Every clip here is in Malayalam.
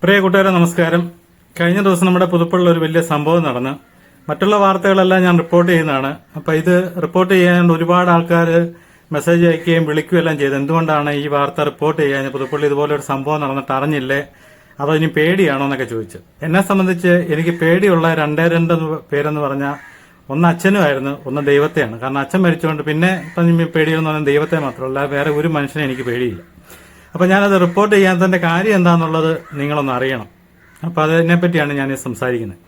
പ്രിയ കൂട്ടുകാരെ നമസ്കാരം. കഴിഞ്ഞ ദിവസം നമ്മുടെ പുതുപ്പള്ളിൽ ഒരു വലിയ സംഭവം നടന്നു. മറ്റുള്ള വാർത്തകളെല്ലാം ഞാൻ റിപ്പോർട്ട് ചെയ്യുന്നതാണ്. അപ്പൊ ഇത് റിപ്പോർട്ട് ചെയ്യാൻ ഒരുപാട് ആൾക്കാർ മെസ്സേജ് അയക്കുകയും വിളിക്കുകയും എല്ലാം ചെയ്തു. എന്തുകൊണ്ടാണ് ഈ വാർത്ത റിപ്പോർട്ട് ചെയ്യാൻ, പുതുപ്പള്ളി ഇതുപോലെ ഒരു സംഭവം നടന്നിട്ട് അറിഞ്ഞില്ലേ, അതോ ഇനി പേടിയാണോ എന്നൊക്കെ ചോദിച്ചു. എന്നെ സംബന്ധിച്ച് എനിക്ക് പേടിയുള്ള രണ്ട് പേരെന്ന് പറഞ്ഞാൽ ഒന്ന് അച്ഛനുമായിരുന്നു, ഒന്ന് ദൈവത്തെയാണ്. കാരണം അച്ഛൻ മരിച്ചുകൊണ്ട് പിന്നെ ഇപ്പം പേടിയെന്ന് പറഞ്ഞാൽ ദൈവത്തെ മാത്രമല്ല, വേറെ ഒരു മനുഷ്യനെ എനിക്ക് പേടിയില്ല. അപ്പൊ ഞാനത് റിപ്പോർട്ട് ചെയ്യാത്തതിന്റെ കാര്യം എന്താണെന്നുള്ളത് നിങ്ങളൊന്ന് അറിയണം. അപ്പൊ അതിനെപ്പറ്റിയാണ് ഞാൻ സംസാരിക്കുന്നത്.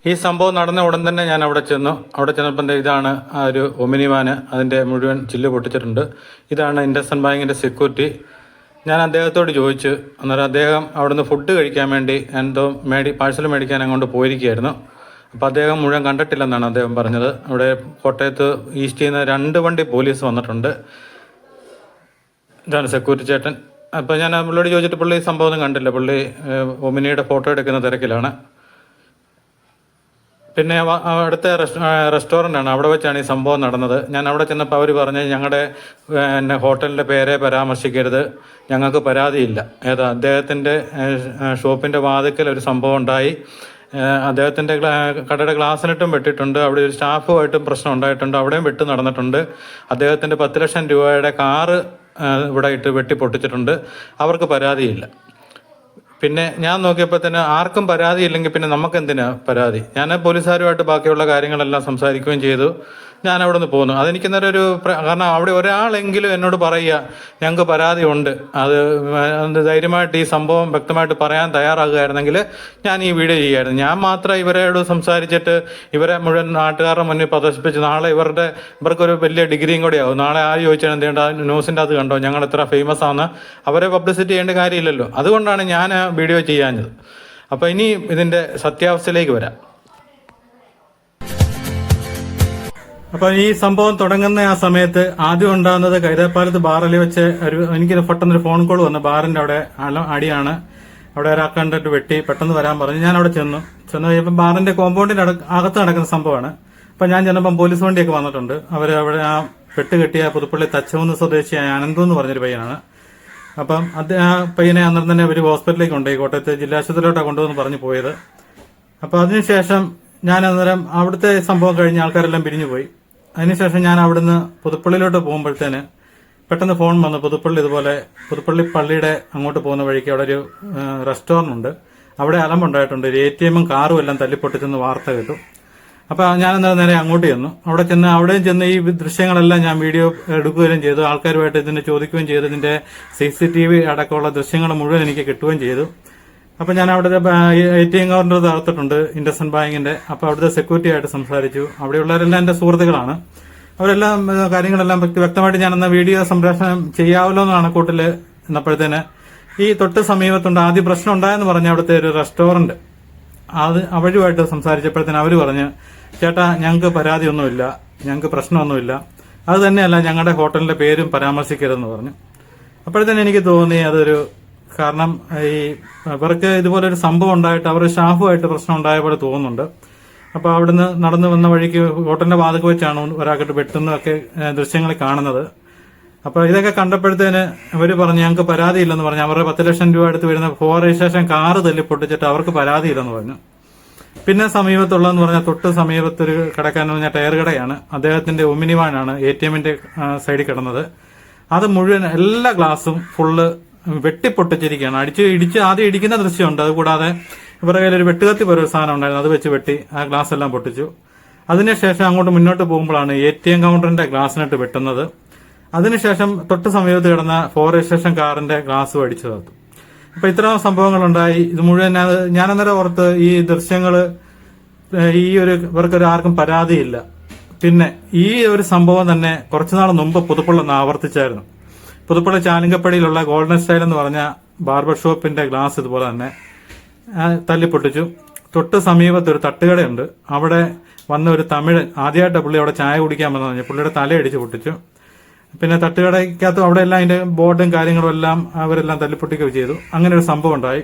ഈ സംഭവം നടന്ന ഉടൻ തന്നെ ഞാൻ അവിടെ ചെന്നപ്പോൾ ഇതാണ് ആ ഒരു ഒമിനിവാന്, അതിന്റെ മുഴുവൻ ചില്ല് പൊട്ടിച്ചിട്ടുണ്ട്. ഇതാണ് ഇൻഡസ്ഇൻഡ് ബാങ്കിന്റെ സെക്യൂരിറ്റി. ഞാൻ അദ്ദേഹത്തോട് ചോദിച്ചു. അന്നേരം അദ്ദേഹം അവിടുന്ന് ഫുഡ് കഴിക്കാൻ വേണ്ടി എന്തോ പാഴ്സൽ മേടിക്കാൻ അങ്ങോട്ട് പോയിരിക്കുകയായിരുന്നു. അപ്പോൾ അദ്ദേഹം മുഴുവൻ കണ്ടിട്ടില്ലെന്നാണ് അദ്ദേഹം പറഞ്ഞത്. അവിടെ കോട്ടയത്ത് ഈസ്റ്റിൽ നിന്ന് 2 വണ്ടി പോലീസ് വന്നിട്ടുണ്ട്. ഇതാണ് സെക്യൂരിറ്റി ചേട്ടൻ. അപ്പോൾ ഞാൻ പുള്ളിയോട് ചോദിച്ചിട്ട് പുള്ളി സംഭവം ഒന്നും കണ്ടില്ല. പുള്ളി ഒമിനിയുടെ ഫോട്ടോ എടുക്കുന്ന തിരക്കിലാണ്. പിന്നെ അടുത്ത റെസ്റ്റോറൻ്റാണ്, അവിടെ വെച്ചാണ് ഈ സംഭവം നടന്നത്. ഞാൻ അവിടെ ചെന്നപ്പോൾ അവർ പറഞ്ഞ് ഞങ്ങളുടെ ഹോട്ടലിൻ്റെ പേരെ പരാമർശിക്കരുത്, ഞങ്ങൾക്ക് പരാതിയില്ല. അദ്ദേഹത്തിൻ്റെ ഷോപ്പിൻ്റെ വാതിക്കൽ ഒരു സംഭവം ഉണ്ടായി. അദ്ദേഹത്തിൻ്റെ കടയുടെ ഗ്ലാസ്സിനിട്ടും വെട്ടിയിട്ടുണ്ട്. അവിടെ ഒരു സ്റ്റാഫുമായിട്ടും പ്രശ്നം ഉണ്ടായിട്ടുണ്ട്, അവിടെയും വെട്ട് നടന്നിട്ടുണ്ട്. അദ്ദേഹത്തിൻ്റെ 10 ലക്ഷം രൂപയുടെ കാറ് ഇവിടെ ഇട്ട് വെട്ടി പൊട്ടിച്ചിട്ടുണ്ട്. അവർക്ക് പരാതിയില്ല. പിന്നെ ഞാൻ നോക്കിയപ്പോൾ തന്നെ ആർക്കും പരാതിയില്ലെങ്കിൽ പിന്നെ നമുക്കെന്തിനാ പരാതി? ഞാൻ പോലീസുകാരുമായിട്ട് ബാക്കിയുള്ള കാര്യങ്ങളെല്ലാം സംസാരിക്കുകയും ചെയ്തു. ഞാൻ അവിടെ നിന്ന് പോന്നു. അതെനിക്കുന്നേരം കാരണം അവിടെ ഒരാളെങ്കിലും എന്നോട് പറയുക ഞങ്ങൾക്ക് പരാതി ഉണ്ട്, അത് ധൈര്യമായിട്ട് ഈ സംഭവം വ്യക്തമായിട്ട് പറയാൻ തയ്യാറാകുകയായിരുന്നെങ്കിൽ ഞാൻ ഈ വീഡിയോ ചെയ്യുമായിരുന്നു. ഞാൻ മാത്രം ഇവരോട് സംസാരിച്ചിട്ട് ഇവരെ മുഴുവൻ നാട്ടുകാരുടെ മുന്നിൽ പ്രദർശിപ്പിച്ച് നാളെ ഇവർക്കൊരു വലിയ ഡിഗ്രിയും കൂടെ ആവും. നാളെ ആര് ചോദിച്ചാൽ എന്തുകൊണ്ട് ന്യൂസിൻ്റെ അത് കണ്ടോ ഞങ്ങൾ എത്ര ഫേമസ് ആണ്, അവരെ പബ്ലിസിറ്റി ചെയ്യേണ്ട കാര്യമില്ലല്ലോ. അതുകൊണ്ടാണ് ഞാൻ വീഡിയോ ചെയ്യാഞ്ഞത്. അപ്പോൾ ഇനി ഇതിൻ്റെ സത്യാവസ്ഥയിലേക്ക് വരാം. അപ്പൊ ഈ സംഭവം തുടങ്ങുന്ന ആ സമയത്ത് ആദ്യം ഉണ്ടാകുന്നത് കൈതപ്പാലത്ത് ബാറിൽ വെച്ച് എനിക്ക് പെട്ടെന്നൊരു ഫോൺ കോൾ വന്നു. ബാറിന്റെ അവിടെ അടിയാണ്, അവിടെ ഒരാൾ കണ്ടിട്ട് വെട്ടി, പെട്ടെന്ന് വരാൻ പറഞ്ഞു. ഞാൻ അവിടെ ചെന്നു കഴിയുമ്പോൾ ബാറിന്റെ കോമ്പൗണ്ടിന്റെ അകത്ത് നടക്കുന്ന സംഭവമാണ്. അപ്പൊ ഞാൻ ചെന്നപ്പം പോലീസ് വണ്ടിയൊക്കെ വന്നിട്ടുണ്ട്. അവർ അവിടെ ആ വെട്ട് കെട്ടിയ പുതുപ്പള്ളി തച്ചമൂന്ന് സ്വദേശിയായ അനന്തു എന്ന് പറഞ്ഞൊരു പയ്യനാണ്. അപ്പം ആ പയ്യനെ അന്നേരം തന്നെ ഒരു ഹോസ്പിറ്റലിലേക്ക് കൊണ്ടുപോയി, കോട്ടയത്ത് ജില്ലാശുപത്രിയിലോട്ടാണ് കൊണ്ടുവന്ന് പറഞ്ഞു പോയത്. അപ്പൊ അതിനുശേഷം ഞാൻ അന്നേരം അവിടുത്തെ സംഭവം കഴിഞ്ഞ് ആൾക്കാരെല്ലാം പിരിഞ്ഞുപോയി. അതിനുശേഷം ഞാൻ അവിടുന്ന് പുതുപ്പള്ളിയിലോട്ട് പോകുമ്പോഴത്തേന് പെട്ടെന്ന് ഫോൺ വന്നു. പുതുപ്പള്ളി പള്ളിയുടെ അങ്ങോട്ട് പോകുന്ന വഴിക്ക് അവിടെ ഒരു റെസ്റ്റോറന്റ് ഉണ്ട്, അവിടെ അലമ്പുണ്ടായിട്ടുണ്ട്, ഒരു ATM കാറും എല്ലാം തല്ലിപ്പൊട്ടിച്ചെന്ന് വാർത്ത കേട്ടു. അപ്പൊ ഞാൻ അന്നേരം നേരെ അങ്ങോട്ട് ചെന്നു. അവിടെയും ചെന്ന് ഈ ദൃശ്യങ്ങളെല്ലാം ഞാൻ വീഡിയോ എടുക്കുകയും ചെയ്തു. ആൾക്കാരുമായിട്ട് ഇതിനെ ചോദിക്കുകയും ചെയ്തു. ഇതിന്റെ CCTV അടക്കമുള്ള ദൃശ്യങ്ങൾ മുഴുവൻ എനിക്ക് കിട്ടുകയും ചെയ്തു. അപ്പൊ ഞാൻ അവിടെ ATM കൗണ്ടർ തകർത്തിട്ടുണ്ട് ഇൻഡസ്ഇൻഡ് ബാങ്കിന്റെ. അപ്പൊ അവിടുത്തെ സെക്യൂരിറ്റി ആയിട്ട് സംസാരിച്ചു. അവിടെയുള്ളവരെല്ലാം എന്റെ സുഹൃത്തുക്കളാണ്. അവരെല്ലാം കാര്യങ്ങളെല്ലാം വ്യക്തമായിട്ട് ഞാൻ അന്ന് വീഡിയോ സംപ്രേഷണം ചെയ്യാമല്ലോ എന്നാണ് കൂട്ടില് എന്നപ്പോഴത്തേന് ഈ തൊട്ട് സമീപത്തുണ്ട് ആദ്യം പ്രശ്നം ഉണ്ടായെന്ന് പറഞ്ഞ അവിടുത്തെ ഒരു റെസ്റ്റോറന്റ്, അവരുമായിട്ട് സംസാരിച്ചപ്പോഴത്തേന് അവര് പറഞ്ഞ് ചേട്ടാ ഞങ്ങൾക്ക് പരാതിയൊന്നുമില്ല, ഞങ്ങൾക്ക് പ്രശ്നമൊന്നുമില്ല, അത് തന്നെയല്ല ഞങ്ങളുടെ ഹോട്ടലിന്റെ പേരും പരാമർശിക്കരുതെന്ന് പറഞ്ഞു. അപ്പോഴത്തേന് എനിക്ക് തോന്നി കാരണം ഇവർക്ക് ഇതുപോലൊരു സംഭവം ഉണ്ടായിട്ട് അവർ സ്റ്റാഫുമായിട്ട് പ്രശ്നം ഉണ്ടായ പോലെ തോന്നുന്നുണ്ട്. അപ്പൊ അവിടുന്ന് നടന്നു വന്ന വഴിക്ക് ഹോട്ടലിന്റെ വാതിക്ക് വെച്ചാണ് ഒരാൾക്കിട്ട് വെട്ടുന്നതൊക്കെ ദൃശ്യങ്ങൾ കാണുന്നത്. അപ്പൊ ഇതൊക്കെ കണ്ടപ്പോഴത്തേന് അവര് പറഞ്ഞു ഞങ്ങൾക്ക് പരാതിയില്ലെന്ന് പറഞ്ഞു. അവരുടെ 10 ലക്ഷം രൂപ അടുത്ത് വരുന്ന രജിസ്ട്രേഷൻ കാറ് തല്ലി പൊട്ടിച്ചിട്ട് അവർക്ക് പരാതിയില്ലെന്ന് പറഞ്ഞു. പിന്നെ സമീപത്തുള്ളതെന്ന് പറഞ്ഞാൽ തൊട്ട് സമീപത്തൊരു കടക്കാരെന്ന് പറഞ്ഞാൽ ടയർ കടയാണ്. അദ്ദേഹത്തിന്റെ ഒമിനിവാനാണ് ATMന്റെ സൈഡിൽ കിടന്നത്. അത് മുഴുവൻ എല്ലാ ഗ്ലാസും ഫുള്ള് വെട്ടിപ്പൊട്ടിച്ചിരിക്കുകയാണ്. ആദ്യം ഇടിക്കുന്ന ദൃശ്യമുണ്ട്. അതുകൂടാതെ ഇവരുടെ കയ്യിൽ ഒരു വെട്ടുകത്തി പോലെ ഒരു സാധനം ഉണ്ടായിരുന്നു, അത് വെച്ച് വെട്ടി ആ ഗ്ലാസ് എല്ലാം പൊട്ടിച്ചു. അതിനുശേഷം അങ്ങോട്ട് മുന്നോട്ട് പോകുമ്പോഴാണ് ATM കൗണ്ടറിന്റെ ഗ്ലാസിനിട്ട് വെട്ടുന്നത്. അതിനുശേഷം തൊട്ട് സമീപത്ത് കിടന്ന രജിസ്ട്രേഷൻ കാറിന്റെ ഗ്ലാസ് അടിച്ചു തത്തു. അപ്പൊ ഇത്തരം സംഭവങ്ങളുണ്ടായി. ഇത് മുഴുവൻ ഞാൻ അന്നേരം ഓർത്ത് ഈ ദൃശ്യങ്ങള് ഇവർക്കൊരു ആർക്കും പരാതിയില്ല. പിന്നെ ഈ ഒരു സംഭവം തന്നെ കുറച്ചുനാൾ മുമ്പ് പുതുപ്പള്ളി ആവർത്തിച്ചായിരുന്നു. പുതുപ്പള്ളി ചാലിങ്കപ്പടിയിലുള്ള ഗോൾഡൻ സ്റ്റൈൽ എന്ന് പറഞ്ഞ ബാർബർ ഷോപ്പിന്റെ ഗ്ലാസ് ഇതുപോലെ തന്നെ തല്ലിപ്പൊട്ടിച്ചു. തൊട്ട് സമീപത്ത് ഒരു തട്ടുകടയുണ്ട്, അവിടെ വന്ന ഒരു തമിഴൻ ആദ്യമായിട്ട് പുള്ളി അവിടെ ചായ കുടിക്കാൻ വന്നു, പുള്ളിയുടെ തലയടിച്ച് പൊട്ടിച്ചു. പിന്നെ തട്ടുകടയ്ക്കകത്ത് അവിടെ എല്ലാം അതിന്റെ ബോർഡും കാര്യങ്ങളും എല്ലാം അവരെല്ലാം തല്ലിപ്പൊട്ടിക്കുകയും ചെയ്തു. അങ്ങനെ ഒരു സംഭവം ഉണ്ടായി.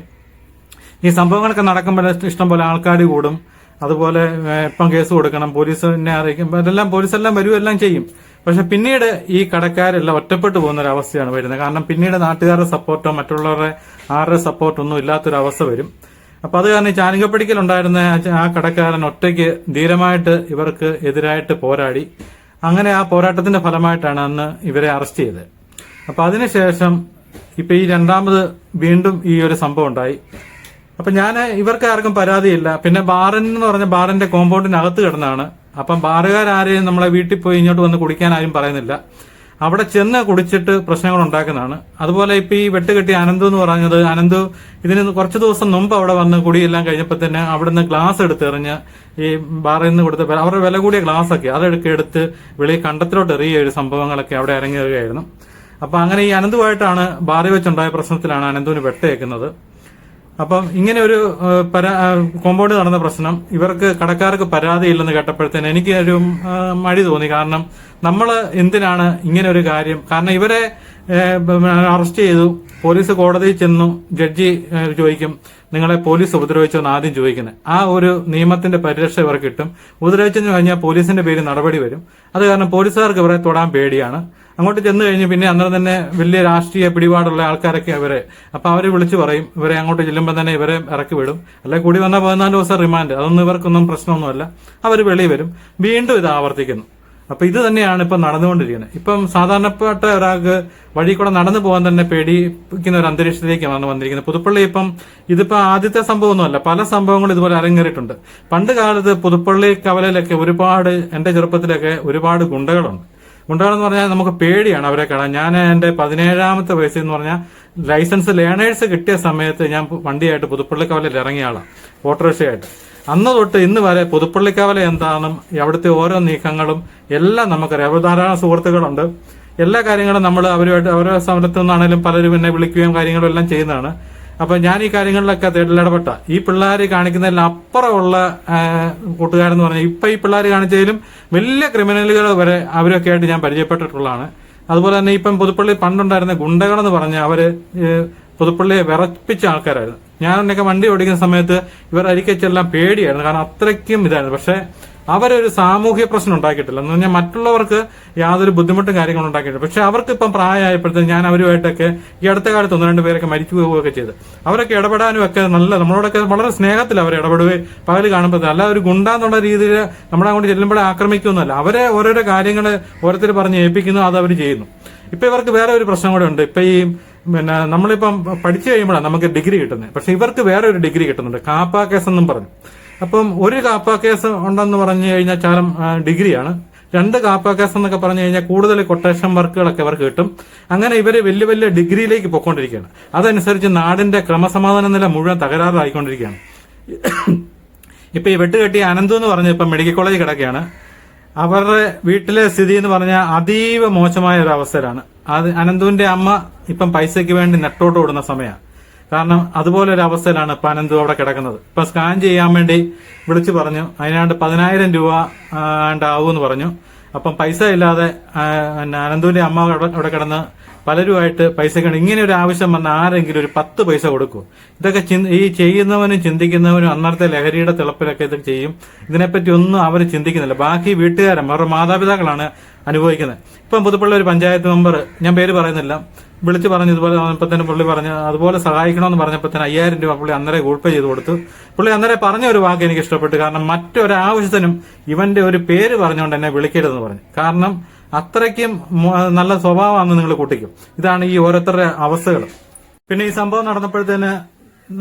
ഈ സംഭവങ്ങളൊക്കെ നടക്കുമ്പോൾ ഇഷ്ടംപോലെ ആൾക്കാർ കൂടും. അതുപോലെ ഇപ്പം കേസ് കൊടുക്കണം, പോലീസിനെ അറിയിക്കും, അതെല്ലാം പോലീസെല്ലാം വരുമെല്ലാം ചെയ്യും. പക്ഷെ പിന്നീട് ഈ കടക്കാരെല്ലാം ഒറ്റപ്പെട്ടു പോകുന്ന ഒരു അവസ്ഥയാണ് വരുന്നത്. കാരണം പിന്നീട് നാട്ടുകാരുടെ സപ്പോർട്ടോ മറ്റുള്ളവരുടെ ആരുടെ സപ്പോർട്ടോ ഒന്നും ഇല്ലാത്തൊരവസ്ഥ വരും. അപ്പൊ അത് കാരണം ഈ ചാലിങ്കപ്പടിക്കലുണ്ടായിരുന്ന ആ കടക്കാരൻ ഒറ്റയ്ക്ക് ധീരമായിട്ട് ഇവർക്ക് എതിരായിട്ട് പോരാടി. അങ്ങനെ ആ പോരാട്ടത്തിന്റെ ഫലമായിട്ടാണ് അന്ന് ഇവരെ അറസ്റ്റ് ചെയ്തത്. അപ്പൊ അതിനുശേഷം ഇപ്പൊ ഈ രണ്ടാമത് വീണ്ടും ഈ ഒരു സംഭവം ഉണ്ടായി. അപ്പൊ ഇവർക്ക് ആർക്കും പരാതിയില്ല. പിന്നെ എന്ന് പറഞ്ഞ ബാറിന്റെ കോമ്പൗണ്ടിനകത്ത് കിടന്നാണ്. അപ്പം ബാറുകാരും നമ്മളെ വീട്ടിൽ പോയി ഇങ്ങോട്ട് വന്ന് കുടിക്കാൻ ആരും പറയുന്നില്ല. അവിടെ ചെന്ന് കുടിച്ചിട്ട് പ്രശ്നങ്ങൾ ഉണ്ടാക്കുന്നതാണ്. അതുപോലെ ഇപ്പൊ ഈ വെട്ടുകെട്ടിയ അനന്തു എന്ന് പറഞ്ഞത്, അനന്തു ഇതിന് കുറച്ചു ദിവസം മുമ്പ് അവിടെ വന്ന് കുടിയെല്ലാം കഴിഞ്ഞപ്പോൾ തന്നെ അവിടുന്ന് ഗ്ലാസ് എടുത്തെറിഞ്ഞ് ഈ ബാറിൽ നിന്ന് കൊടുത്ത അവരുടെ വില കൂടിയ ഗ്ലാസ് ഒക്കെ അതൊക്കെ എടുത്ത് വെളിയിൽ കണ്ടത്തിലോട്ട് എറിയ ഒരു സംഭവങ്ങളൊക്കെ അവിടെ ഇറങ്ങിയിരിക്കുകയായിരുന്നു. അപ്പൊ അങ്ങനെ ഈ അനന്തുമായിട്ടാണ് ബാറിൽ വെച്ചുണ്ടായ പ്രശ്നത്തിലാണ് അനന്തുവിന് വെട്ടേക്കുന്നത്. അപ്പം ഇങ്ങനെ ഒരു കോമ്പൗണ്ട് നടന്ന പ്രശ്നം ഇവർക്ക് കടക്കാർക്ക് പരാതിയില്ലെന്ന് കേട്ടപ്പോഴത്തേന് എനിക്ക് ഒരു മടി തോന്നി. കാരണം നമ്മൾ എന്തിനാണ് ഇങ്ങനെ ഒരു കാര്യം, കാരണം ഇവരെ അറസ്റ്റ് ചെയ്തു, പോലീസ് കോടതിയിൽ ചെന്നു, ജഡ്ജി ചോദിക്കും നിങ്ങളെ പോലീസ് ഉപദ്രവിച്ചോ എന്ന് ആദ്യം ചോദിക്കുന്നത്. ആ ഒരു നിയമത്തിന്റെ പരിരക്ഷ ഇവർക്ക് കിട്ടും. ഉപദ്രവിച്ചെന്ന് കഴിഞ്ഞാൽ പോലീസിന്റെ പേരിൽ നടപടി വരും. അത് കാരണം പോലീസുകാർക്ക് ഇവരെ തൊടാൻ പേടിയാണ്. അങ്ങോട്ട് ചെന്ന് കഴിഞ്ഞ് പിന്നെ അന്നേരം തന്നെ വലിയ രാഷ്ട്രീയ പിടിപാടുള്ള ആൾക്കാരൊക്കെ അവരെ, അപ്പൊ അവരെ വിളിച്ചു പറയും, ഇവരെ അങ്ങോട്ട് ചെല്ലുമ്പോൾ തന്നെ ഇവരെ ഇറക്കി വിടും. അല്ലെ കൂടി വന്നാൽ 14 ദിവസം റിമാൻഡ്, അതൊന്നും ഇവർക്കൊന്നും പ്രശ്നമൊന്നുമല്ല. അവർ വെളിയിൽ വരും, വീണ്ടും ഇത് ആവർത്തിക്കുന്നു. അപ്പൊ ഇത് തന്നെയാണ് ഇപ്പം നടന്നുകൊണ്ടിരിക്കുന്നത്. ഇപ്പം സാധാരണപ്പെട്ട ഒരാൾക്ക് വഴി കൂടെ നടന്നു പോകാൻ തന്നെ പേടിക്കുന്ന ഒരു അന്തരീക്ഷത്തിലേക്കാണ് വന്നിരിക്കുന്നത്. പുതുപ്പള്ളി ഇതിപ്പോ ആദ്യത്തെ സംഭവമൊന്നുമല്ല, പല സംഭവങ്ങളും ഇതുപോലെ അരങ്ങേറിയിട്ടുണ്ട്. പണ്ട് കാലത്ത് പുതുപ്പള്ളി കവലയിലൊക്കെ ഒരുപാട്, എന്റെ ചെറുപ്പത്തിലൊക്കെ ഒരുപാട് ഗുണ്ടകളുണ്ട്. ഗുണ്ടകളെന്ന് പറഞ്ഞാൽ നമുക്ക് പേടിയാണ് അവരെ കാണാൻ. ഞാൻ എന്റെ 17ാമത്തെ വയസ്സിൽ എന്ന് പറഞ്ഞാൽ ലൈസൻസ് ലേണേഴ്സ് കിട്ടിയ സമയത്ത് ഞാൻ വണ്ടിയായിട്ട് പുതുപ്പള്ളി കവലയിൽ ഇറങ്ങിയ ആളാണ്, ഓട്ടോറിക്ഷയായിട്ട്. അന്ന് തൊട്ട് ഇന്ന് വരെ പുതുപ്പള്ളിക്കവല എന്താണെന്നും അവിടുത്തെ ഓരോ നീക്കങ്ങളും എല്ലാം നമുക്കറിയാം. അവർ ധാരാളം സുഹൃത്തുക്കളുണ്ട്. എല്ലാ കാര്യങ്ങളും നമ്മൾ അവരുമായിട്ട് ഓരോ സ്ഥലത്തു നിന്നാണെങ്കിലും പലരും എന്നെ വിളിക്കുകയും കാര്യങ്ങളും എല്ലാം ചെയ്യുന്നതാണ്. അപ്പൊ ഞാൻ ഈ കാര്യങ്ങളിലൊക്കെ ഇടപെട്ട ഈ പിള്ളേർ കാണിക്കുന്നതിൽ അപ്പുറമുള്ള കൂട്ടുകാരെന്ന് പറഞ്ഞാൽ ഇപ്പൊ ഈ പിള്ളേർ കാണിച്ചതിലും വലിയ ക്രിമിനലുകൾ വരെ അവരൊക്കെ ആയിട്ട് ഞാൻ പരിചയപ്പെട്ടിട്ടുള്ളതാണ്. അതുപോലെ തന്നെ ഇപ്പം പുതുപ്പള്ളി പണ്ടുണ്ടായിരുന്ന ഗുണ്ടകളെന്ന് പറഞ്ഞാൽ അവര് പുതുപ്പള്ളിയെ വിറപ്പിച്ച ആൾക്കാരായിരുന്നു. ഞാനൊക്കെ വണ്ടി ഓടിക്കുന്ന സമയത്ത് ഇവർ അരിക്കെല്ലാം പേടിയായിരുന്നു, കാരണം അത്രയ്ക്കും ഇതായിരുന്നു. പക്ഷെ അവരൊരു സാമൂഹ്യ പ്രശ്നം ഉണ്ടാക്കിയിട്ടില്ല എന്ന് പറഞ്ഞാൽ മറ്റുള്ളവർക്ക് യാതൊരു ബുദ്ധിമുട്ടും കാര്യങ്ങളും ഉണ്ടാക്കിയിട്ടില്ല. പക്ഷെ അവർക്ക് ഇപ്പം പ്രായമായപ്പോഴത്തേക്ക് ഞാൻ അവരുമായിട്ടൊക്കെ ഈ അടുത്ത കാലത്ത് 1-2 പേരൊക്കെ മരിച്ചു പോവുകയൊക്കെ ചെയ്ത് അവരൊക്കെ ഇടപെടാനും ഒക്കെ നമ്മളോടൊക്കെ വളരെ സ്നേഹത്തിൽ അവർ ഇടപെടുകയും പകൽ കാണുമ്പോൾ അല്ല ഒരു ഗുണ്ടാന്നുള്ള രീതിയിൽ നമ്മളെ അങ്ങോട്ട് ചെല്ലുമ്പോഴേ ആക്രമിക്കുമെന്നല്ല, അവരെ ഓരോരോ കാര്യങ്ങൾ ഓരോരുത്തർ പറഞ്ഞ് ഏൽപ്പിക്കുന്നു, അത് അവർ ചെയ്യുന്നു. ഇപ്പൊ ഇവർക്ക് വേറെ ഒരു പ്രശ്നം കൂടെ ഉണ്ട്. ഇപ്പൊ ഈ നമ്മളിപ്പം പഠിച്ചു കഴിയുമ്പോഴാണ് നമുക്ക് ഡിഗ്രി കിട്ടുന്നത്. പക്ഷെ ഇവർക്ക് വേറെ ഒരു ഡിഗ്രി കിട്ടുന്നുണ്ട്, കാപ്പ കേസ് എന്നും പറഞ്ഞു. അപ്പം ഒരു കാപ്പ കേസ് ഉണ്ടെന്ന് പറഞ്ഞു കഴിഞ്ഞാൽ ചാലം ഡിഗ്രിയാണ്. 2 കാപ്പ കേസ് എന്നൊക്കെ പറഞ്ഞു കഴിഞ്ഞാൽ കൂടുതൽ കൊട്ടേഷൻ വർക്കുകളൊക്കെ അവർക്ക് കിട്ടും. അങ്ങനെ ഇവര് വലിയ വലിയ ഡിഗ്രിയിലേക്ക് പൊയ്ക്കൊണ്ടിരിക്കുകയാണ്. അതനുസരിച്ച് നാടിന്റെ ക്രമസമാധാന നില മുഴുവൻ തകരാറായിക്കൊണ്ടിരിക്കുകയാണ്. ഇപ്പൊ ഈ വെട്ടുകെട്ടിയ അനന്തു എന്ന് പറഞ്ഞ ഇപ്പൊ മെഡിക്കൽ കോളേജ് കിടക്കുകയാണ്. അവരുടെ വീട്ടിലെ സ്ഥിതി എന്ന് പറഞ്ഞാൽ അതീവ മോശമായ ഒരു അവസ്ഥയിലാണ്. അത് അനന്തുവിന്റെ അമ്മ ഇപ്പം പൈസയ്ക്ക് വേണ്ടി നെട്ടോട്ട് ഓടുന്ന സമയമാണ്. കാരണം അതുപോലെ ഒരു അവസ്ഥയിലാണ് ഇപ്പൊ അനന്തു അവിടെ കിടക്കുന്നത്. ഇപ്പൊ സ്കാൻ ചെയ്യാൻ വേണ്ടി വിളിച്ചു പറഞ്ഞു, അതിനാണ്ട് 10,000 രൂപ ആവുമെന്ന് പറഞ്ഞു. അപ്പം പൈസ ഇല്ലാതെ അനന്തുവിന്റെ അമ്മ അവിടെ കിടന്ന് പലരുമായിട്ട് പൈസക്കാണ്. ഇങ്ങനെ ഒരു ആവശ്യം വന്ന ആരെങ്കിലും ഒരു 10 പൈസ കൊടുക്കും. ഇതൊക്കെ ഈ ചെയ്യുന്നവനും ചിന്തിക്കുന്നവനും അന്നത്തെ ലഹരിയുടെ തിളപ്പിലൊക്കെ ഇത് ചെയ്യും. ഇതിനെപ്പറ്റി ഒന്നും അവർ ചിന്തിക്കുന്നില്ല. ബാക്കി വീട്ടുകാരും അവരുടെ മാതാപിതാക്കളാണ് അനുഭവിക്കുന്നത്. ഇപ്പം പുതുപ്പള്ളി ഒരു പഞ്ചായത്ത് മെമ്പർ, ഞാൻ പേര് പറയുന്നില്ല, വിളിച്ചു പറഞ്ഞു ഇതുപോലെ വന്നപ്പോൾ തന്നെ പുള്ളി പറഞ്ഞു അതുപോലെ സഹായിക്കണമെന്ന് പറഞ്ഞപ്പോൾ തന്നെ 5,000 രൂപ പുള്ളി അന്നേരം ഗൂഗിൾ പേ ചെയ്ത് കൊടുത്തു. പുള്ളി അന്നേരം പറഞ്ഞ ഒരു വാക്ക് എനിക്ക് ഇഷ്ടപ്പെട്ടു. കാരണം മറ്റൊരാവശ്യത്തിനും ഇവന്റെ ഒരു പേര് പറഞ്ഞുകൊണ്ട് എന്നെ വിളിക്കരുതെന്ന് പറഞ്ഞു. കാരണം അത്രയ്ക്കും നല്ല സ്വഭാവമാണെന്ന് നിങ്ങൾ കൂട്ടിക്കും. ഇതാണ് ഈ ഓരോരുത്തരുടെ അവസ്ഥകൾ. പിന്നെ ഈ സംഭവം നടന്നപ്പോഴത്തേന്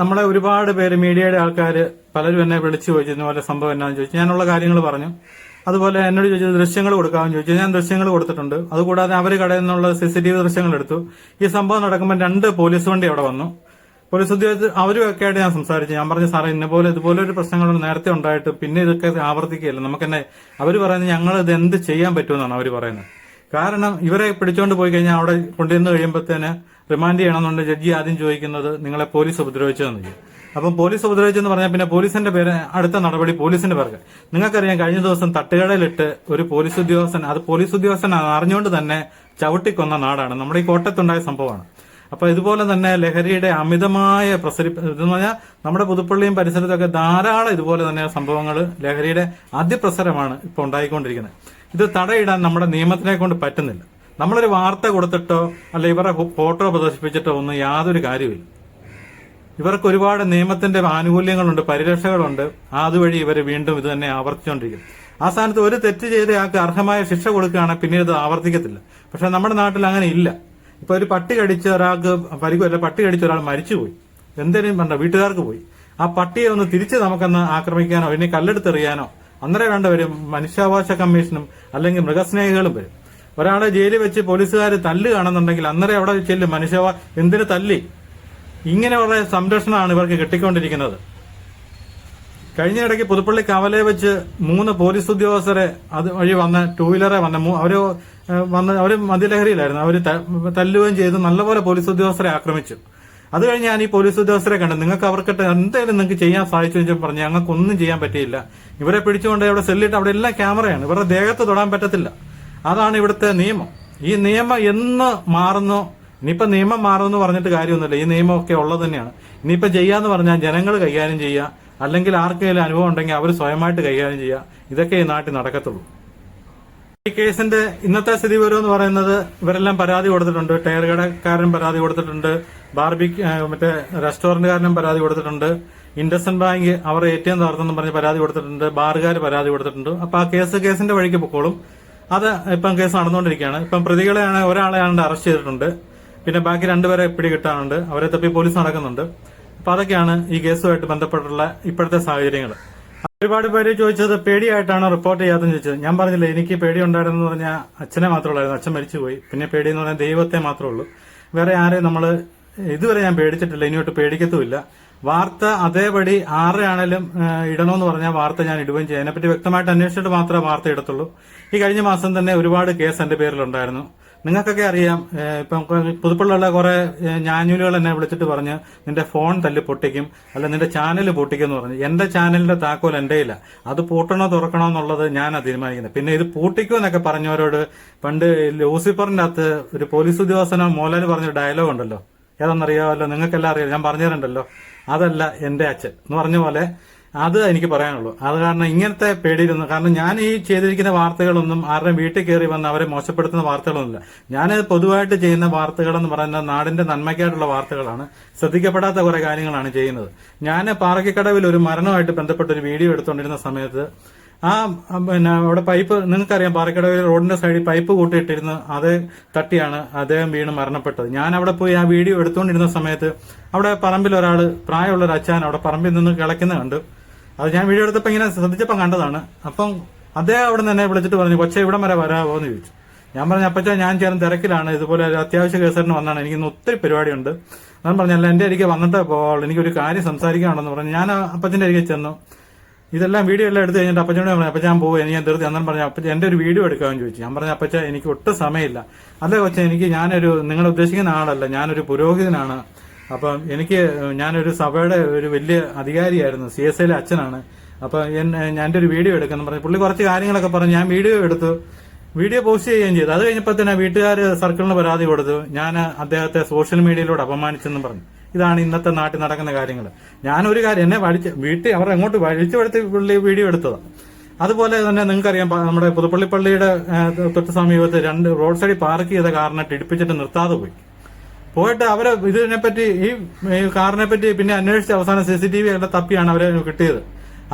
നമ്മളെ ഒരുപാട് പേര് മീഡിയയുടെ ആൾക്കാർ പലരും എന്നെ വിളിച്ചു ചോദിച്ചു പോലെ സംഭവം എന്നാന്ന് ചോദിച്ചു. ഞാനുള്ള കാര്യങ്ങൾ പറഞ്ഞു. അതുപോലെ എന്നോട് ചോദിച്ചത് ദൃശ്യങ്ങൾ കൊടുക്കാമെന്ന് ചോദിച്ചു. ഞാൻ ദൃശ്യങ്ങൾ കൊടുത്തിട്ടുണ്ട്. അതുകൂടാതെ അവർ കടയിൽ നിന്നുള്ള CCTV ദൃശ്യങ്ങൾ എടുത്തു. ഈ സംഭവം നടക്കുമ്പോൾ 2 പോലീസ് വണ്ടി അവിടെ വന്നു. പോലീസ് ഉദ്യോഗസ്ഥർ അവരുമൊക്കെ ആയിട്ട് ഞാൻ സംസാരിച്ചു. ഞാൻ പറഞ്ഞു സാറേ ഇതുപോലെ ഒരു പ്രശ്നങ്ങൾ നേരത്തെ ഉണ്ടായിട്ട് പിന്നെ ഇതൊക്കെ ആവർത്തിക്കുകയല്ല, നമുക്ക് തന്നെ അവർ പറയുന്നത് ഞങ്ങൾ ഇത് എന്ത് ചെയ്യാൻ പറ്റുമെന്നാണ് അവർ പറയുന്നത്. കാരണം ഇവരെ പിടിച്ചോണ്ട് പോയി കഴിഞ്ഞാൽ അവിടെ കൊണ്ടുവന്ന് കഴിയുമ്പോഴത്തേന് റിമാൻഡ് ചെയ്യണമെന്നുണ്ട് ജഡ്ജി ആദ്യം ചോദിക്കുന്നത് നിങ്ങളെ പോലീസ് ഉപദ്രവിച്ചതെന്ന് ചെയ്യും. അപ്പം പോലീസ് ഉപദ്രവിച്ചെന്ന് പറഞ്ഞാൽ പിന്നെ പോലീസിന്റെ പേര് അടുത്ത നടപടി പോലീസിന്റെ പേർക്ക്. നിങ്ങൾക്കറിയാം കഴിഞ്ഞ ദിവസം തട്ടുകടയിലിട്ട് ഒരു പോലീസ് ഉദ്യോഗസ്ഥൻ, അത് പോലീസ് ഉദ്യോഗസ്ഥൻ അറിഞ്ഞുകൊണ്ട് തന്നെ ചവിട്ടിക്കൊന്ന നാടാണ് നമ്മുടെ ഈ കോട്ടയത്തുണ്ടായ സംഭവമാണ്. അപ്പൊ ഇതുപോലെ തന്നെ ലഹരിയുടെ അമിതമായ ഇതെന്ന് പറഞ്ഞാൽ നമ്മുടെ പുതുപ്പള്ളിയും പരിസരത്തൊക്കെ ധാരാളം ഇതുപോലെ തന്നെ സംഭവങ്ങൾ ലഹരിയുടെ അതിപ്രസരമാണ് ഇപ്പൊ ഉണ്ടായിക്കൊണ്ടിരിക്കുന്നത്. ഇത് തടയിടാൻ നമ്മുടെ നിയമത്തിനെ കൊണ്ട് പറ്റുന്നില്ല. നമ്മളൊരു വാർത്ത കൊടുത്തിട്ടോ അല്ല ഇവരെ ഫോട്ടോ പ്രദർശിപ്പിച്ചിട്ടോ ഒന്നും യാതൊരു കാര്യമില്ല. ഇവർക്ക് ഒരുപാട് നിയമത്തിന്റെ ആനുകൂല്യങ്ങളുണ്ട്, പരിരക്ഷകളുണ്ട്. അതുവഴി ഇവർ വീണ്ടും ഇത് തന്നെ ആവർത്തിച്ചുകൊണ്ടിരിക്കും. ആ സ്ഥാനത്ത് ഒരു തെറ്റ് ചെയ്തയാൾക്ക് അർഹമായ ശിക്ഷ കൊടുക്കുകയാണെങ്കിൽ പിന്നീട് ഇത് ആവർത്തിക്കത്തില്ല. പക്ഷെ നമ്മുടെ നാട്ടിൽ അങ്ങനെ ഇല്ല. ഇപ്പൊ ഒരു പട്ടി കടിച്ച ഒരാൾക്ക് പരിക്കുമല്ല, പട്ടി കടിച്ച ഒരാൾ മരിച്ചുപോയി, എന്തെങ്കിലും വേണ്ട വീട്ടുകാർക്ക് പോയി. ആ പട്ടിയെ ഒന്ന് തിരിച്ച് നമുക്കൊന്ന് ആക്രമിക്കാനോ ഇനി കല്ലെടുത്തെറിയാനോ അന്നേരം വേണ്ടവരും മനുഷ്യാവകാശ കമ്മീഷനും അല്ലെങ്കിൽ മൃഗസ്നേഹികളും വരും. ഒരാളെ ജയിലിൽ വെച്ച് പോലീസുകാർ തല്ലുകയാണെന്നുണ്ടെങ്കിൽ അന്നേരം അവിടെ ചെല്ലും എന്തിനു തല്ലി. ഇങ്ങനെയുള്ള സംരക്ഷണമാണ് ഇവർക്ക് കിട്ടിക്കൊണ്ടിരിക്കുന്നത്. കഴിഞ്ഞ ഇടയ്ക്ക് പുതുപ്പള്ളി കവലയെ വെച്ച് 3 പോലീസ് ഉദ്യോഗസ്ഥരെ അത് വഴി വന്ന 2 വീലറെ അവര് മദ്യലഹരിയിലായിരുന്നു. അവര് തല്ലുകയും ചെയ്തു, നല്ലപോലെ പോലീസ് ഉദ്യോഗസ്ഥരെ ആക്രമിച്ചു. അത് കഴിഞ്ഞ് ഞാൻ ഈ പോലീസ് ഉദ്യോഗസ്ഥരെ കണ്ടു. നിങ്ങൾക്ക് അവർക്കിട്ട് എന്തെങ്കിലും നിങ്ങൾക്ക് ചെയ്യാൻ സാധിച്ചു എന്ന് പറഞ്ഞു. ഞങ്ങൾക്കൊന്നും ചെയ്യാൻ പറ്റിയില്ല. ഇവരെ പിടിച്ചുകൊണ്ട് അവിടെ സെല്ലിട്ട് അവിടെ എല്ലാം ക്യാമറയാണ്, ഇവരുടെ ദേഹത്ത് തൊടാൻ പറ്റത്തില്ല. അതാണ് ഇവിടുത്തെ നിയമം. ഈ നിയമം എന്ന് മാറുന്നു, ഇനിയിപ്പോ നിയമം മാറുമെന്ന് പറഞ്ഞിട്ട് കാര്യമൊന്നുമില്ല. ഈ നിയമമൊക്കെ ഉള്ളത് തന്നെയാണ്. ഇനിയിപ്പോ ചെയ്യാന്ന് പറഞ്ഞാൽ ജനങ്ങൾ കൈകാര്യം ചെയ്യുക, അല്ലെങ്കിൽ ആർക്കെങ്കിലും അനുഭവം ഉണ്ടെങ്കിൽ അവർ സ്വയമായിട്ട് കൈകാര്യം ചെയ്യുക. ഇതൊക്കെ ഈ നാട്ടിൽ നടക്കത്തുള്ളൂ. ഈ കേസിന്റെ ഇന്നത്തെ സ്ഥിതി വിവരം എന്ന് പറയുന്നത് ഇവരെല്ലാം പരാതി കൊടുത്തിട്ടുണ്ട്. ടയർ കടക്കാരൻ പരാതി കൊടുത്തിട്ടുണ്ട്, മറ്റേ റെസ്റ്റോറന്റുകാരനും പരാതി കൊടുത്തിട്ടുണ്ട്, ഇൻഡസ്ഇൻഡ് ബാങ്ക് അവർ ATM തകർത്തെന്ന് പറഞ്ഞ് പരാതി കൊടുത്തിട്ടുണ്ട്, ബാറുകാർ പരാതി കൊടുത്തിട്ടുണ്ട്. അപ്പൊ ആ കേസിന്റെ വഴിക്ക് പൊക്കോളും. അത് ഇപ്പം കേസ് നടന്നുകൊണ്ടിരിക്കുകയാണ്. ഇപ്പം പ്രതികളെയാണ് ഒരാളെയാണ് അറസ്റ്റ് ചെയ്തിട്ടുണ്ട്, പിന്നെ ബാക്കി 2 പേരെ പിടികിട്ടാനുണ്ട്. അവരെ തപ്പി പോലീസ് നടക്കുന്നുണ്ട്. അപ്പൊ അതൊക്കെയാണ് ഈ കേസുമായിട്ട് ബന്ധപ്പെട്ടുള്ള ഇപ്പോഴത്തെ സാഹചര്യങ്ങൾ. ഒരുപാട് പേര് ചോദിച്ചത് പേടിയായിട്ടാണ് റിപ്പോർട്ട് ചെയ്യാത്തെന്ന് ചോദിച്ചത്. ഞാൻ പറഞ്ഞില്ല, എനിക്ക് പേടി ഉണ്ടായിരുന്നെന്ന് പറഞ്ഞാൽ അച്ഛനെ മാത്രമുള്ളായിരുന്നു. അച്ഛൻ മരിച്ചുപോയി. പിന്നെ പേടി എന്ന് പറഞ്ഞാൽ ദൈവത്തെ മാത്രമേ ഉള്ളൂ. വേറെ ആരെയും നമ്മൾ ഇതുവരെ ഞാൻ പേടിച്ചിട്ടില്ല, ഇനിയോട്ട് പേടിക്കത്തുമില്ല. വാർത്ത അതേപടി ആരെയാണേലും ഇടണമെന്ന് പറഞ്ഞാൽ വാർത്ത ഞാൻ ഇടുകയും ചെയ്യും. അതിനെപ്പറ്റി വ്യക്തമായിട്ട് അന്വേഷിച്ചിട്ട് മാത്രമേ വാർത്ത ഇടത്തുള്ളൂ. ഈ കഴിഞ്ഞ മാസം തന്നെ ഒരുപാട് കേസ് എന്റെ പേരിലുണ്ടായിരുന്നു. നിങ്ങൾക്കൊക്കെ അറിയാം. ഇപ്പം പുതുപ്പള്ളിയുള്ള കുറെ ഞാഞ്ഞൂലുകൾ എന്നെ വിളിച്ചിട്ട് പറഞ്ഞ് നിന്റെ ഫോൺ തല്ലി പൊട്ടിക്കും, അല്ല നിന്റെ ചാനൽ പൊട്ടിക്കും എന്ന് പറഞ്ഞു. എന്റെ ചാനലിന്റെ താക്കോൽ എന്റെ ഇല്ല. അത് പൂട്ടണോ തുറക്കണോ എന്നുള്ളത് ഞാനാ തീരുമാനിക്കുന്നത്. പിന്നെ ഇത് പൂട്ടിക്കുമെന്നൊക്കെ പറഞ്ഞവരോട് പണ്ട് ലൂസിഫറിന്റെ അകത്ത് ഒരു പോലീസ് ഉദ്യോഗസ്ഥനോ മോഹൻലാൽ പറഞ്ഞൊരു ഡയലോഗ് ഉണ്ടല്ലോ, ഏതെന്നറിയാമല്ലോ, നിങ്ങൾക്കെല്ലാം അറിയാം, ഞാൻ പറഞ്ഞു തരണ്ടല്ലോ. അതല്ല എന്റെ അച്ഛൻ എന്ന് പറഞ്ഞ പോലെ അത് എനിക്ക് പറയാനുള്ളൂ. അത് കാരണം ഇങ്ങനത്തെ പേടിയിരുന്നു. കാരണം ഞാൻ ഈ ചെയ്തിരിക്കുന്ന വാർത്തകളൊന്നും ആരുടെയും വീട്ടിൽ കയറി വന്ന് അവരെ മോശപ്പെടുത്തുന്ന വാർത്തകളൊന്നുമില്ല. ഞാൻ പൊതുവായിട്ട് ചെയ്യുന്ന വാർത്തകളെന്ന് പറയുന്നത് നാടിന്റെ നന്മയ്ക്കായിട്ടുള്ള വാർത്തകളാണ്. ശ്രദ്ധിക്കപ്പെടാത്ത കുറെ കാര്യങ്ങളാണ് ചെയ്യുന്നത്. ഞാൻ പാറയ്ക്കടവിൽ ഒരു മരണമായിട്ട് ബന്ധപ്പെട്ട ഒരു വീഡിയോ എടുത്തുകൊണ്ടിരുന്ന സമയത്ത് പിന്നെ അവിടെ പൈപ്പ്, നിങ്ങൾക്കറിയാം, പാറയ്ക്കടവിൽ റോഡിന്റെ സൈഡിൽ പൈപ്പ് കൂട്ടിയിട്ടിരുന്ന് അത് തട്ടിയാണ് അദ്ദേഹം വീണ് മരണപ്പെട്ടത്. ഞാൻ അവിടെ പോയി ആ വീഡിയോ എടുത്തുകൊണ്ടിരുന്ന സമയത്ത് അവിടെ പറമ്പിൽ ഒരാള്, പ്രായമുള്ള ഒരു അച്ഛൻ അവിടെ പറമ്പിൽ നിന്ന് കിളയ്ക്കുന്ന കണ്ടു. അത് ഞാൻ വീഡിയോ എടുത്തപ്പോൾ ഇങ്ങനെ ശ്രദ്ധിച്ചപ്പോൾ കണ്ടതാണ്. അപ്പം അദ്ദേഹം അവിടെ നിന്ന് എന്നെ വിളിച്ചിട്ട് പറഞ്ഞു, കൊച്ചെ ഇവിടം വരെ വരാമോ എന്ന് ചോദിച്ചു. ഞാൻ പറഞ്ഞു, അപ്പച്ചാ ഞാൻ ചേർന്ന് തിരക്കിലാണ്, ഇതുപോലെ ഒരു അത്യാവശ്യ കേസറിന് വന്നാണ്, എനിക്കിന്ന് ഒത്തിരി പരിപാടിയുണ്ട്. ഞാൻ പറഞ്ഞല്ല, എന്റെ അരികെ വന്നിട്ടേ പോവുള്ളൂ, എനിക്കൊരു കാര്യം സംസാരിക്കാനുണ്ടെന്ന് പറഞ്ഞു. ഞാൻ അപ്പച്ചന്റെ അരികെ ചെന്നു. ഇതെല്ലാം വീഡിയോ എല്ലാം എടുത്ത് കഴിഞ്ഞിട്ട് അപ്പച്ചനോട് പറഞ്ഞു, അപ്പച്ച ഞാൻ പോകും, ഞാൻ തീർത്തി അന്നേരം പറഞ്ഞു, അപ്പച്ച എന്റെ ഒരു വീഡിയോ എടുക്കാമെന്ന് ചോദിച്ചു. ഞാൻ പറഞ്ഞു, അപ്പച്ച എനിക്ക് ഒട്ടും സമയമില്ല. അല്ലേ കൊച്ചെ, ഞാനൊരു നിങ്ങൾ ഉദ്ദേശിക്കുന്ന ആളല്ല, ഞാനൊരു പുരോഹിതനാണ്. അപ്പം ഞാനൊരു സഭയുടെ ഒരു വലിയ അധികാരിയായിരുന്നു, CSIയിലെ അച്ഛനാണ്. അപ്പൊ ഞാൻ ഒരു വീഡിയോ എടുക്കുന്നു പറഞ്ഞു. പുള്ളി കുറച്ച് കാര്യങ്ങളൊക്കെ പറഞ്ഞു. ഞാൻ വീഡിയോ എടുത്തു, വീഡിയോ പോസ്റ്റ് ചെയ്യുകയും ചെയ്തു. അത് കഴിഞ്ഞപ്പോൾ തന്നെ വീട്ടുകാർ സർക്കിളിന് പരാതി കൊടുത്തു, ഞാൻ അദ്ദേഹത്തെ സോഷ്യൽ മീഡിയയിലൂടെ അപമാനിച്ചെന്നും പറഞ്ഞു. ഇതാണ് ഇന്നത്തെ നാട്ടിൽ നടക്കുന്ന കാര്യങ്ങൾ. ഞാനൊരു കാര്യം, എന്നെ വീട്ടിൽ അവർ എങ്ങോട്ട് വലിച്ചു വരുത്തി പുള്ളി വീഡിയോ എടുത്തതാണ്. അതുപോലെ തന്നെ നിങ്ങൾക്കറിയാം, നമ്മുടെ പുതുപ്പള്ളി പള്ളിയുടെ തൊട്ട് സമീപത്ത് 2 റോഡ് സൈഡിൽ പാർക്ക് ചെയ്ത കാറിനെ ഇടിപ്പിച്ചിട്ട് നിർത്താതെ പോയിട്ട് അവരെ ഇതിനെപ്പറ്റി ഈ കാറിനെ പറ്റി പിന്നെ അന്വേഷിച്ച് അവസാനം CCTV എല്ലാം തപ്പിയാണ് അവരെ കിട്ടിയത്.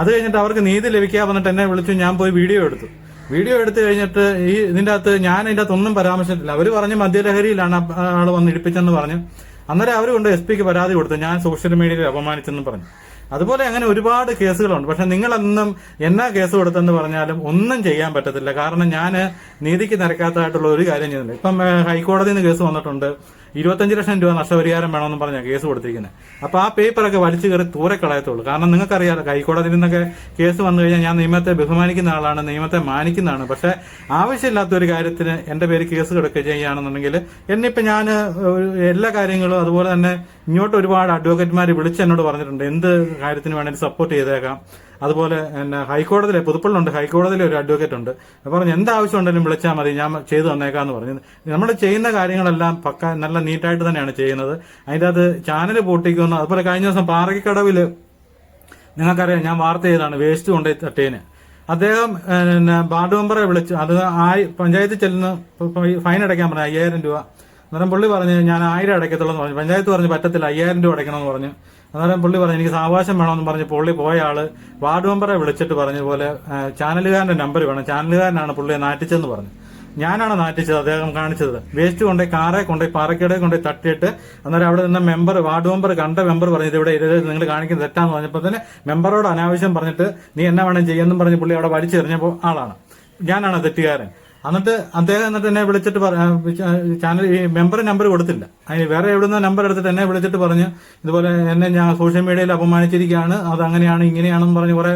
അത് കഴിഞ്ഞിട്ട് അവർക്ക് നീതി ലഭിക്കാതെ വന്നിട്ട് എന്നെ വിളിച്ചു. ഞാൻ പോയി വീഡിയോ എടുത്തു കഴിഞ്ഞിട്ട് ഇതിന്റെ അകത്ത് ഞാൻ ഇതിന്റെ അകത്ത് ഒന്നും പരാമർശിച്ചിട്ടില്ല. അവര് പറഞ്ഞു മദ്യലഹരിയിലാണ് ആള് വന്ന് ഇടിപ്പിച്ചെന്ന് പറഞ്ഞു. അന്നേരം അവർ കൊണ്ട് SPക്ക് പരാതി കൊടുത്തു, ഞാൻ സോഷ്യൽ മീഡിയയിൽ അപമാനിച്ചെന്ന് പറഞ്ഞു. അതുപോലെ അങ്ങനെ ഒരുപാട് കേസുകളുണ്ട്. പക്ഷെ നിങ്ങളൊന്നും എന്നാ കേസ് കൊടുത്തെന്ന് പറഞ്ഞാലും ഒന്നും ചെയ്യാൻ പറ്റത്തില്ല. കാരണം ഞാൻ നീതിക്ക് നിരക്കാത്തതായിട്ടുള്ള ഒരു കാര്യം ചെയ്യുന്നില്ല. ഇപ്പം ഹൈക്കോടതിയിൽ നിന്ന് കേസ് വന്നിട്ടുണ്ട്, 25 ലക്ഷം രൂപ നഷ്ടപരിഹാരം വേണമെന്ന് പറഞ്ഞാൽ കേസ് കൊടുത്തിരിക്കുന്നത്. അപ്പൊ ആ പേപ്പറൊക്കെ വലിച്ചു കയറി ദൂരെ കളയത്തുള്ളൂ. കാരണം നിങ്ങൾക്കറിയാലോ, ഹൈക്കോടതിയിൽ നിന്നൊക്കെ കേസ് വന്നു കഴിഞ്ഞാൽ ഞാൻ നിയമത്തെ ബഹുമാനിക്കുന്ന ആളാണ്, നിയമത്തെ മാനിക്കുന്നതാണ്. പക്ഷെ ആവശ്യമില്ലാത്ത ഒരു കാര്യത്തിന് എന്റെ പേര് കേസ് കിടക്കുക ചെയ്യുകയാണെന്നുണ്ടെങ്കിൽ എന്നിപ്പോ ഞാൻ എല്ലാ കാര്യങ്ങളും, അതുപോലെ തന്നെ ഇങ്ങോട്ട് ഒരുപാട് അഡ്വക്കേറ്റ്മാർ വിളിച്ച് എന്നോട് പറഞ്ഞിട്ടുണ്ട്, എന്ത് കാര്യത്തിന് വേണമെങ്കിലും സപ്പോർട്ട് ചെയ്തേക്കാം, അതുപോലെ ഹൈക്കോടതിയിലെ പുതുപ്പള്ളിലുണ്ട്, ഹൈക്കോടതിയിലെ ഒരു അഡ്വക്കേറ്റ് ഉണ്ട്. പറഞ്ഞു എന്താവശ്യം ഉണ്ടെങ്കിലും വിളിച്ചാൽ മതി, ഞാൻ ചെയ്തു തന്നേക്കാന്ന് പറഞ്ഞു. നമ്മൾ ചെയ്യുന്ന കാര്യങ്ങളെല്ലാം പക്ക നല്ല നീറ്റായിട്ട് തന്നെയാണ് ചെയ്യുന്നത്. അതിൻ്റെ അത് ചാനൽ പൂട്ടിക്കുന്നു. അതുപോലെ കഴിഞ്ഞ ദിവസം പാറയ്ക്കടവില് നിങ്ങൾക്കറിയാം, ഞാൻ വാർത്ത ചെയ്താണ് വേസ്റ്റ് കൊണ്ടുപോയി തട്ടേന്. അദ്ദേഹം വാർഡ് മെമ്പറെ വിളിച്ചു. അത് പഞ്ചായത്തിൽ ചെല്ലുന്ന ഫൈൻ അടയ്ക്കാൻ പറഞ്ഞു 5000 രൂപ. അന്നേരം പുള്ളി പറഞ്ഞു ഞാൻ 1000 അടയ്ക്കത്തുള്ളൂ എന്ന് പറഞ്ഞു. പഞ്ചായത്ത് പറഞ്ഞു പറ്റത്തില്ല, 5000 രൂപ അടയ്ക്കണമെന്ന് പറഞ്ഞു. അന്നേരം പുള്ളി പറഞ്ഞു എനിക്ക് സാവകാശം വേണമെന്ന് പറഞ്ഞ് പുള്ളി പോയ ആള് വാർഡ് മെമ്പറെ വിളിച്ചിട്ട് പറഞ്ഞ പോലെ ചാനലുകാരന്റെ നമ്പർ വേണം, ചാനലുകാരനാണ് പുള്ളിയെ നാറ്റിച്ചെന്ന് പറഞ്ഞു. ഞാനാണ് നാറ്റിച്ചത്, അദ്ദേഹം കാണിച്ചത്. വേസ്റ്റ് കൊണ്ടുപോയി കാറെ കൊണ്ടുപോയി പാറക്കടയിൽ കൊണ്ടുപോയി തട്ടിയിട്ട് അന്നേരം അവിടെ നിന്ന് വാർഡ് മെമ്പർ കണ്ട മെമ്പർ പറഞ്ഞു ഇവിടെ നിങ്ങൾ കാണിക്കുന്നത് തെറ്റാന്ന് പറഞ്ഞപ്പോൾ തന്നെ മെമ്പറോട് അനാവശ്യം പറഞ്ഞിട്ട് നീ എന്നാ വേണം ചെയ്യുമെന്നും പറഞ്ഞ് പുള്ളി അവിടെ വലിച്ചെറിഞ്ഞപ്പോൾ ആളാണ്, ഞാനാണ് തെറ്റുകാരൻ. എന്നിട്ട് എന്നെ വിളിച്ചിട്ട് ചാനൽ ഈ മെമ്പർ നമ്പർ കൊടുത്തില്ല, അതിന് വേറെ എവിടുന്ന നമ്പർ എടുത്തിട്ട് എന്നെ വിളിച്ചിട്ട് പറഞ്ഞു ഇതുപോലെ എന്നെ ഞാൻ സോഷ്യൽ മീഡിയയിൽ അപമാനിച്ചിരിക്കുകയാണ്, അത് അങ്ങനെയാണ് ഇങ്ങനെയാണെന്ന് പറഞ്ഞ് കുറെ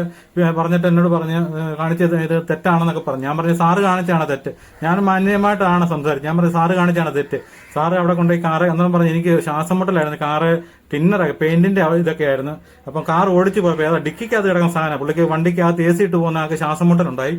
പറഞ്ഞിട്ട് എന്നോട് പറഞ്ഞ് കാണിച്ചത് ഇത് തെറ്റാണെന്നൊക്കെ പറഞ്ഞു. ഞാൻ പറഞ്ഞു സാറ് കാണിച്ചാണ് തെറ്റ്, ഞാൻ മാന്യമായിട്ടാണ് സംസാരിച്ചത്. ഞാൻ പറഞ്ഞു സാറ് കാണിച്ചാണ് തെറ്റ്, സാറ് അവിടെ കൊണ്ടുപോയി കാറ് എന്നു പറഞ്ഞു. എനിക്ക് ശ്വാസം മുട്ടലായിരുന്നു, കാറ് ടിന്നറൊക്കെ പെയിന്റിന്റെ ഇതൊക്കെ ആയിരുന്നു. അപ്പം കാർ ഓടിച്ചു പോയപ്പോൾ ഏതാ ഡിക്കിക്കകത്ത് കിടക്കുന്ന സാധനം, പുള്ളിക്ക് വണ്ടിക്കകത്ത് AC ഇട്ട് പോകുന്ന ആൾക്ക് ശ്വാസം മുട്ടലുണ്ടായി.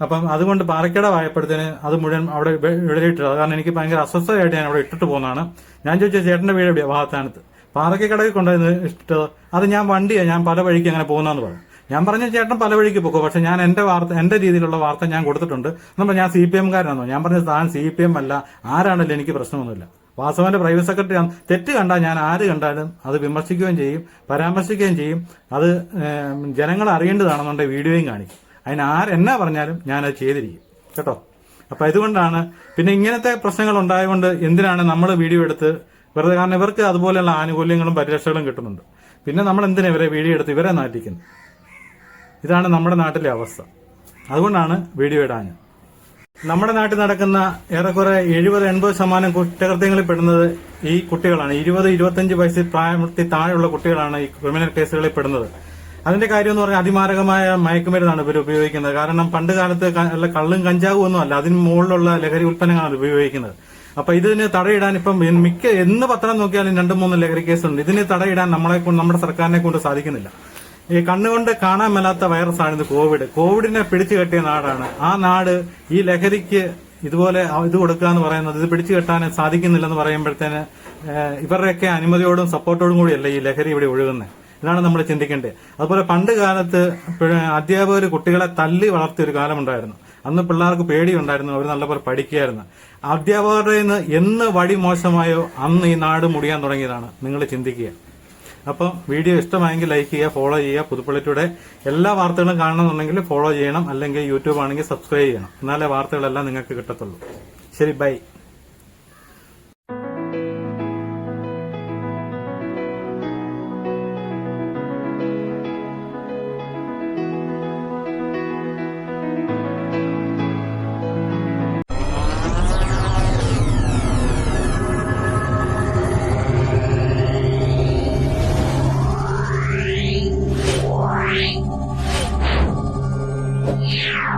അപ്പം അതുകൊണ്ട് പാറക്കടവായപ്പോഴത്തേന് അത് മുഴുവൻ അവിടെ വിടലിട്ടത്. കാരണം എനിക്ക് ഭയങ്കര അസ്വസ്ഥമായിട്ട് ഞാൻ അവിടെ ഇട്ടിട്ട് പോകുന്നതാണ്. ഞാൻ ചോദിച്ച ചേട്ടന്റെ വീട് എവിടെയാ? വാഹത്താനത്ത്. പാറക്കടവിൽ കൊണ്ടുവന്ന് ഇഷ്ടത് അത് ഞാൻ വണ്ടിയാണ്, ഞാൻ പല വഴിക്ക് അങ്ങനെ പോകുന്നതെന്ന് പറഞ്ഞു. ഞാൻ പറഞ്ഞ ചേട്ടൻ പല വഴിക്ക് പോകും, പക്ഷെ ഞാൻ എന്റെ രീതിയിലുള്ള വാർത്ത ഞാൻ കൊടുത്തിട്ടുണ്ട്. നമ്മൾ ഞാൻ CPM കാരനാണോ? ഞാൻ പറഞ്ഞത് താൻ CPM അല്ല, ആരാണല്ലോ, എനിക്ക് പ്രശ്നമൊന്നുമില്ല. വാസവന്റെ പ്രൈവറ്റ് സെക്രട്ടറി ആണ്. തെറ്റ് കണ്ടാൽ ഞാൻ ആര് കണ്ടാലും അത് വിമർശിക്കുകയും ചെയ്യും, പരാമർശിക്കുകയും ചെയ്യും. അത് ജനങ്ങൾ അറിയേണ്ടതാണെന്നുണ്ടെങ്കിൽ വീഡിയോയും കാണിക്കും. അതിന് ആരെന്നാ പറഞ്ഞാലും ഞാനത് ചെയ്തിരിക്കും കേട്ടോ. അപ്പൊ ഇതുകൊണ്ടാണ് പിന്നെ ഇങ്ങനത്തെ പ്രശ്നങ്ങൾ ഉണ്ടായതുകൊണ്ട് എന്തിനാണ് നമ്മൾ വീഡിയോ എടുത്ത് വെറുതെ, കാരണം ഇവർക്ക് അതുപോലെയുള്ള ആനുകൂല്യങ്ങളും പരിരക്ഷകളും കിട്ടുന്നുണ്ട്. പിന്നെ നമ്മൾ എന്തിനാ ഇവരെ വീഡിയോ എടുത്ത് ഇവരെ നാട്ടിക്കുന്നത്? ഇതാണ് നമ്മുടെ നാട്ടിലെ അവസ്ഥ. അതുകൊണ്ടാണ് വീഡിയോ ഇടാൻ. നമ്മുടെ നാട്ടിൽ നടക്കുന്ന ഏറെക്കുറെ 70-80% കുറ്റകൃത്യങ്ങളിൽ പെടുന്നത് ഈ കുട്ടികളാണ്. 20-25 വയസ്സിൽ പ്രായത്തിൽ താഴെയുള്ള കുട്ടികളാണ് ഈ ക്രിമിനൽ കേസുകളിൽ പെടുന്നത്. അതിന്റെ കാര്യം എന്ന് പറഞ്ഞാൽ അതിമാരകമായ മയക്കുമരുന്നാണ് ഇവർ ഉപയോഗിക്കുന്നത്. കാരണം പണ്ട് കാലത്ത് കള്ളും കഞ്ചാവും ഒന്നും അല്ല, അതിന് മുകളിലുള്ള ലഹരി ഉൽപ്പന്നങ്ങളാണ് ഉപയോഗിക്കുന്നത്. അപ്പൊ ഇതിന് തടയിടാൻ ഇപ്പം എന്ന് പത്രം നോക്കിയാലും 2-3 ലഹരി കേസുണ്ട്. ഇതിന് തടയിടാൻ നമ്മുടെ സർക്കാരിനെ കൊണ്ട് സാധിക്കുന്നില്ല. ഈ കണ്ണുകൊണ്ട് കാണാൻ മേലാത്ത വൈറസാണിത് കോവിഡിനെ പിടിച്ചു കെട്ടിയ നാടാണ്. ആ നാട് ഈ ലഹരിക്ക് ഇതുപോലെ ഇത് കൊടുക്കുക എന്ന് പറയുന്നത്, ഇത് പിടിച്ചു കെട്ടാൻ സാധിക്കുന്നില്ലെന്ന് പറയുമ്പോഴത്തേന് ഇവരുടെയൊക്കെ അനുമതിയോടും സപ്പോർട്ടോടും കൂടിയല്ല ഈ ലഹരി ഇവിടെ ഒഴുകുന്നത്. ഇതാണ് നമ്മൾ ചിന്തിക്കേണ്ടത്. അതുപോലെ പണ്ട് കാലത്ത് അധ്യാപകർ കുട്ടികളെ തല്ലി വളർത്തിയ ഒരു കാലമുണ്ടായിരുന്നു. അന്ന് പിള്ളേർക്ക് പേടിയുണ്ടായിരുന്നു, അവർ നല്ലപോലെ പഠിക്കുകയായിരുന്നു. അധ്യാപകരുടെ എന്ന് വഴി മോശമായോ അന്ന് ഈ നാട് മുടിയാൻ തുടങ്ങിയതാണ്. നിങ്ങൾ ചിന്തിക്കുക. അപ്പം വീഡിയോ ഇഷ്ടമായെങ്കിൽ ലൈക്ക് ചെയ്യുക, ഫോളോ ചെയ്യുക. പുതുപ്പള്ളി ടുഡേ എല്ലാ വാർത്തകളും കാണണമെന്നുണ്ടെങ്കിൽ ഫോളോ ചെയ്യണം, അല്ലെങ്കിൽ യൂട്യൂബ് ആണെങ്കിൽ സബ്സ്ക്രൈബ് ചെയ്യണം. എന്നാലേ വാർത്തകളെല്ലാം നിങ്ങൾക്ക് കിട്ടത്തുള്ളൂ. ശരി, ബൈ. Yeah.